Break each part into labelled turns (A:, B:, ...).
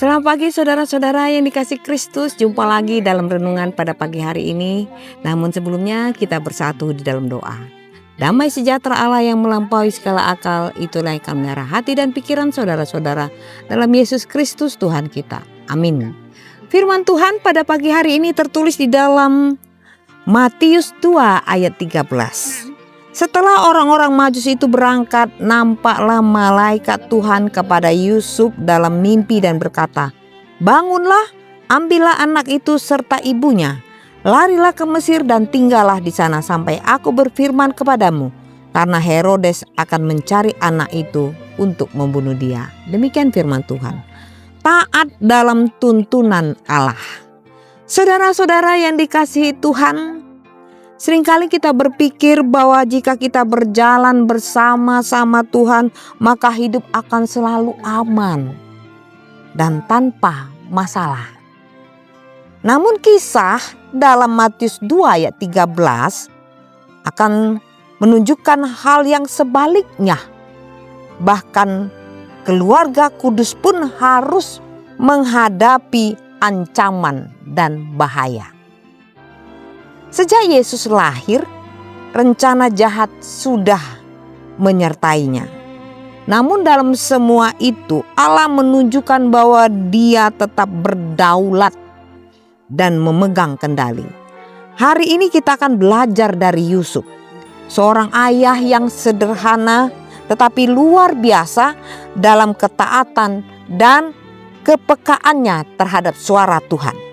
A: Selamat pagi saudara-saudara yang dikasih Kristus. Jumpa lagi dalam renungan pada pagi hari ini. Namun sebelumnya kita bersatu di dalam doa. Damai sejahtera Allah yang melampaui segala akal, itulah yang akan memelihara hati dan pikiran saudara-saudara dalam Yesus Kristus Tuhan kita. Amin. Firman Tuhan pada pagi hari ini tertulis di dalam Matius 2 ayat 13. Setelah orang-orang Majus itu berangkat, nampaklah malaikat Tuhan kepada Yusuf dalam mimpi dan berkata, "Bangunlah, ambillah anak itu serta ibunya, larilah ke Mesir dan tinggallah di sana sampai aku berfirman kepadamu, karena Herodes akan mencari anak itu untuk membunuh dia." Demikian firman Tuhan. Taat dalam tuntunan Allah. Saudara-saudara yang dikasihi Tuhan, seringkali kita berpikir bahwa jika kita berjalan bersama-sama Tuhan, maka hidup akan selalu aman dan tanpa masalah. Namun kisah dalam Matius 2 ayat 13 akan menunjukkan hal yang sebaliknya. Bahkan keluarga kudus pun harus menghadapi ancaman dan bahaya. Sejak Yesus lahir, rencana jahat sudah menyertainya. Namun dalam semua itu Allah menunjukkan bahwa Dia tetap berdaulat dan memegang kendali. Hari ini kita akan belajar dari Yusuf, seorang ayah yang sederhana tetapi luar biasa dalam ketaatan dan kepekaannya terhadap suara Tuhan.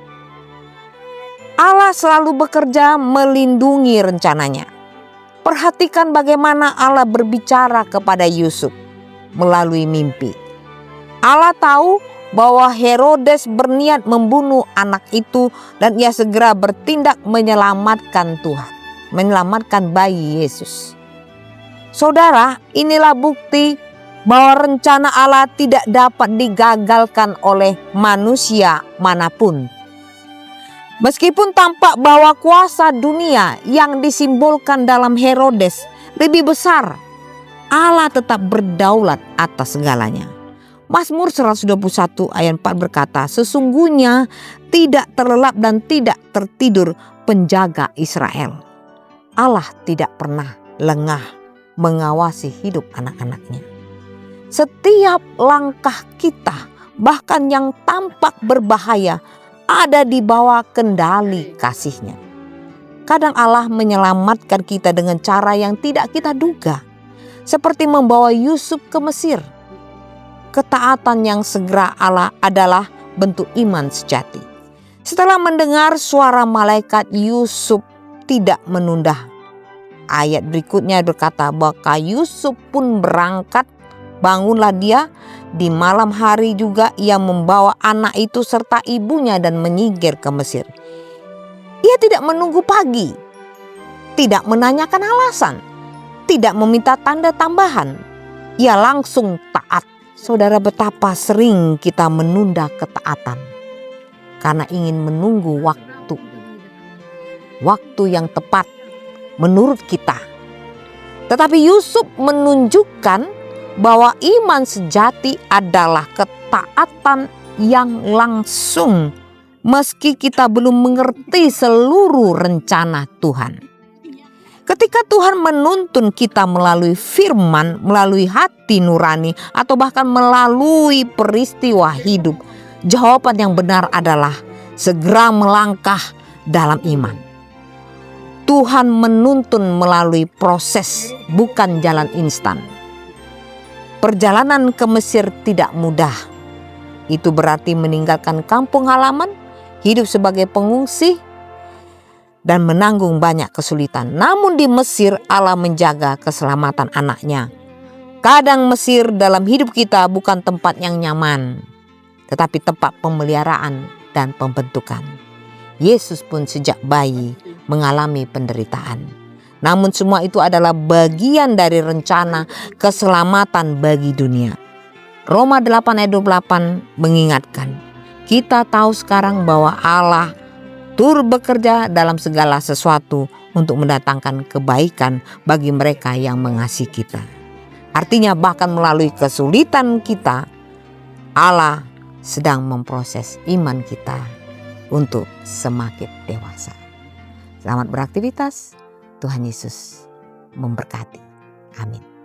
A: Allah selalu bekerja melindungi rencananya. Perhatikan bagaimana Allah berbicara kepada Yusuf melalui mimpi. Allah tahu bahwa Herodes berniat membunuh anak itu dan ia segera bertindak menyelamatkan Tuhan, menyelamatkan bayi Yesus. Saudara, inilah bukti bahwa rencana Allah tidak dapat digagalkan oleh manusia manapun. Meskipun tampak bahwa kuasa dunia yang disimbolkan dalam Herodes lebih besar, Allah tetap berdaulat atas segalanya. Mazmur 121 ayat 4 berkata, "Sesungguhnya tidak terlelap dan tidak tertidur penjaga Israel." Allah tidak pernah lengah mengawasi hidup anak-anaknya. Setiap langkah kita, bahkan yang tampak berbahaya, ada di bawah kendali kasih-Nya. Kadang Allah menyelamatkan kita dengan cara yang tidak kita duga, seperti membawa Yusuf ke Mesir. Ketaatan yang segera Allah adalah bentuk iman sejati. Setelah mendengar suara malaikat, Yusuf tidak menunda. Ayat berikutnya berkata bahwa Yusuf pun berangkat. Bangunlah dia, di malam hari juga ia membawa anak itu serta ibunya dan menyingkir ke Mesir. Ia tidak menunggu pagi, tidak menanyakan alasan, tidak meminta tanda tambahan. Ia langsung taat. Saudara, betapa sering kita menunda ketaatan karena ingin menunggu waktu yang tepat menurut kita. Tetapi Yusuf menunjukkan bahwa iman sejati adalah ketaatan yang langsung meski kita belum mengerti seluruh rencana Tuhan. Ketika Tuhan menuntun kita melalui firman, melalui hati nurani, atau bahkan melalui peristiwa hidup, jawaban yang benar adalah segera melangkah dalam iman. Tuhan menuntun melalui proses, bukan jalan instan. Perjalanan ke Mesir tidak mudah. Itu berarti meninggalkan kampung halaman, hidup sebagai pengungsi, dan menanggung banyak kesulitan. Namun di Mesir Allah menjaga keselamatan anaknya. Kadang Mesir dalam hidup kita bukan tempat yang nyaman, tetapi tempat pemeliharaan dan pembentukan. Yesus pun sejak bayi mengalami penderitaan. Namun semua itu adalah bagian dari rencana keselamatan bagi dunia. Roma 8 ayat 28 mengingatkan, kita tahu sekarang bahwa Allah turut bekerja dalam segala sesuatu untuk mendatangkan kebaikan bagi mereka yang mengasihi kita. Artinya bahkan melalui kesulitan kita, Allah sedang memproses iman kita untuk semakin dewasa. Selamat beraktivitas, Tuhan Yesus memberkati. Amin.